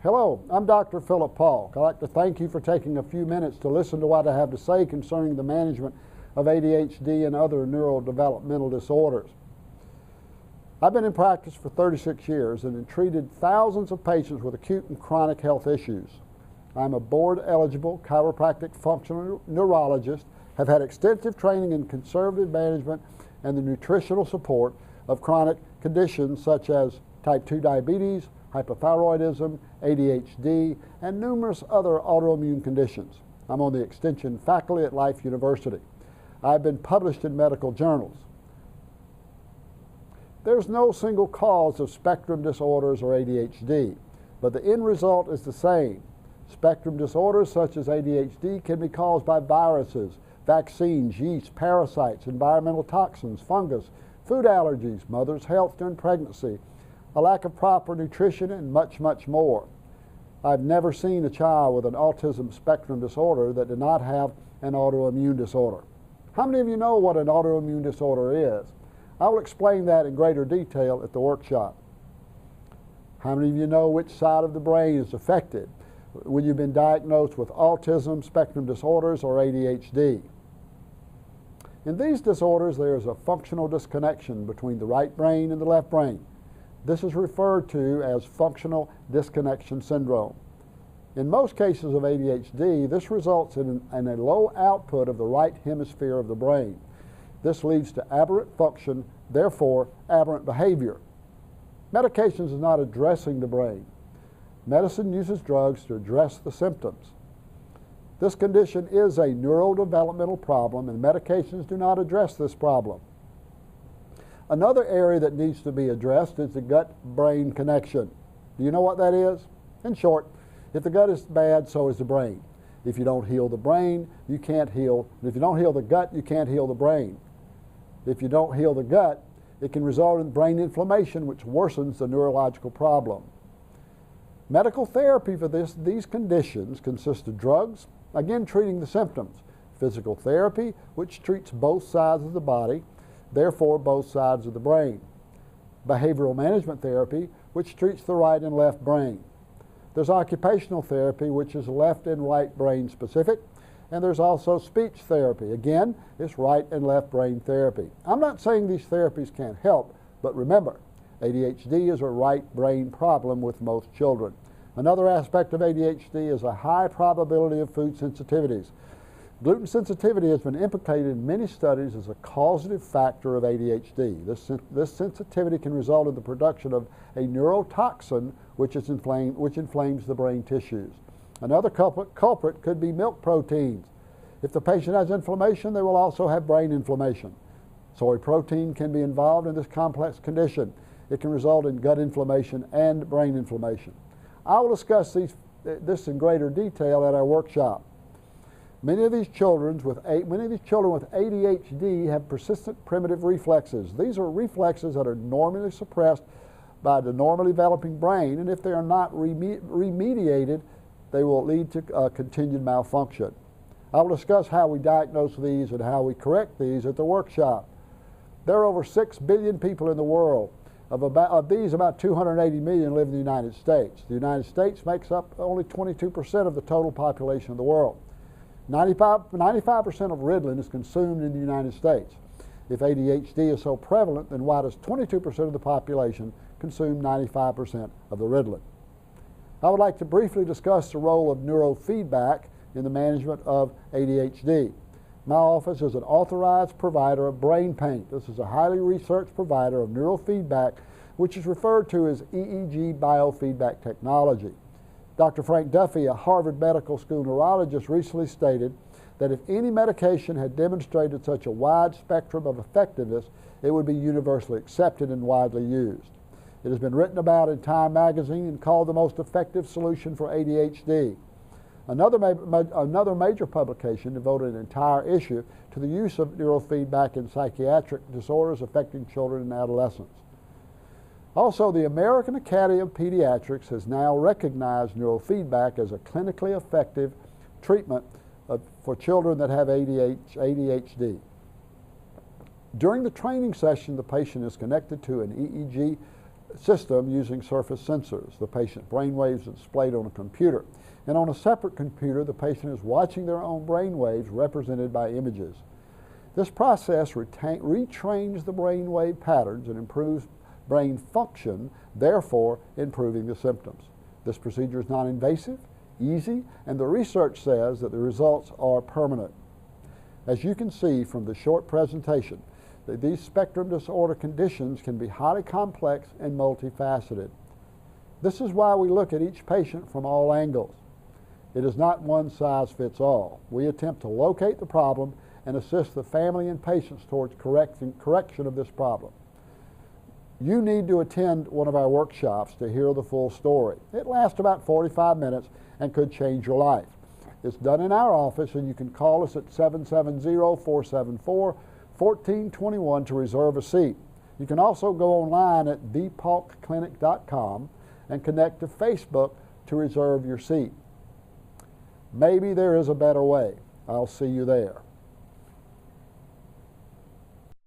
Hello, I'm Dr. Philip Paul. I'd like to thank you for taking a few minutes to listen to what I have to say concerning the management of ADHD and other neurodevelopmental disorders. I've been in practice for 36 years and have treated thousands of patients with acute and chronic health issues. I'm a board-eligible chiropractic functional neurologist, have had extensive training in conservative management and the nutritional support of chronic conditions such as type 2 diabetes, hypothyroidism, ADHD, and numerous other autoimmune conditions. I'm on the Extension faculty at Life University. I've been published in medical journals. There's no single cause of spectrum disorders or ADHD, but the end result is the same. Spectrum disorders such as ADHD can be caused by viruses, vaccines, yeast, parasites, environmental toxins, fungus, food allergies, mother's health during pregnancy, a lack of proper nutrition, and much, much more. I've never seen a child with an autism spectrum disorder that did not have an autoimmune disorder. How many of you know what an autoimmune disorder is? I will explain that in greater detail at the workshop. How many of you know which side of the brain is affected when you've been diagnosed with autism spectrum disorders or ADHD? In these disorders, there is a functional disconnection between the right brain and the left brain. This is referred to as functional disconnection syndrome. In most cases of ADHD, this results in a low output of the right hemisphere of the brain. This leads to aberrant function, therefore aberrant behavior. Medications is not addressing the brain. Medicine uses drugs to address the symptoms. This condition is a neurodevelopmental problem, and medications do not address this problem. Another area that needs to be addressed is the gut-brain connection. Do you know what that is? In short, if the gut is bad, so is the brain. If you don't heal the brain, you can't heal. And if you don't heal the gut, you can't heal the brain. If you don't heal the gut, it can result in brain inflammation, which worsens the neurological problem. Medical therapy for these conditions consists of drugs, again treating the symptoms, physical therapy, which treats both sides of the body, therefore both sides of the brain, behavioral management therapy, which treats the right and left brain. There's occupational therapy, which is left and right brain specific, and there's also speech therapy. Again, it's right and left brain therapy. I'm not saying these therapies can't help, but remember, ADHD is a right brain problem with most children. Another aspect of ADHD is a high probability of food sensitivities. Gluten sensitivity has been implicated in many studies as a causative factor of ADHD. This sensitivity can result in the production of a neurotoxin which inflames the brain tissues. Another culprit could be milk proteins. If the patient has inflammation, they will also have brain inflammation. Soy protein can be involved in this complex condition. It can result in gut inflammation and brain inflammation. I will discuss this in greater detail at our workshop. Many of these children with ADHD have persistent primitive reflexes. These are reflexes that are normally suppressed by the normally developing brain, and if they are not remediated, they will lead to continued malfunction. I will discuss how we diagnose these and how we correct these at the workshop. There are over 6 billion people in the world. Of these, about 280 million live in the United States. The United States makes up only 22% of the total population of the world. 95% of Ritalin is consumed in the United States. If ADHD is so prevalent, then why does 22% of the population consume 95% of the Ritalin? I would like to briefly discuss the role of neurofeedback in the management of ADHD. My office is an authorized provider of BrainPaint. This is a highly researched provider of neurofeedback, which is referred to as EEG biofeedback technology. Dr. Frank Duffy, a Harvard Medical School neurologist, recently stated that if any medication had demonstrated such a wide spectrum of effectiveness, it would be universally accepted and widely used. It has been written about in Time magazine and called the most effective solution for ADHD. Another major publication devoted an entire issue to the use of neurofeedback in psychiatric disorders affecting children and adolescents. Also, the American Academy of Pediatrics has now recognized neurofeedback as a clinically effective treatment for children that have ADHD. During the training session, the patient is connected to an EEG system using surface sensors. The patient's brain waves are displayed on a computer. And on a separate computer, the patient is watching their own brain waves represented by images. This process retrains the brain wave patterns and improves brain function, therefore improving the symptoms. This procedure is non-invasive, easy, and the research says that the results are permanent. As you can see from the short presentation, that these spectrum disorder conditions can be highly complex and multifaceted. This is why we look at each patient from all angles. It is not one size fits all. We attempt to locate the problem and assist the family and patients towards correction of this problem. You need to attend one of our workshops to hear the full story. It lasts about 45 minutes and could change your life. It's done in our office, and you can call us at 770-474-1421 to reserve a seat. You can also go online at bpalkclinic.com and connect to Facebook to reserve your seat. Maybe there is a better way. I'll see you there.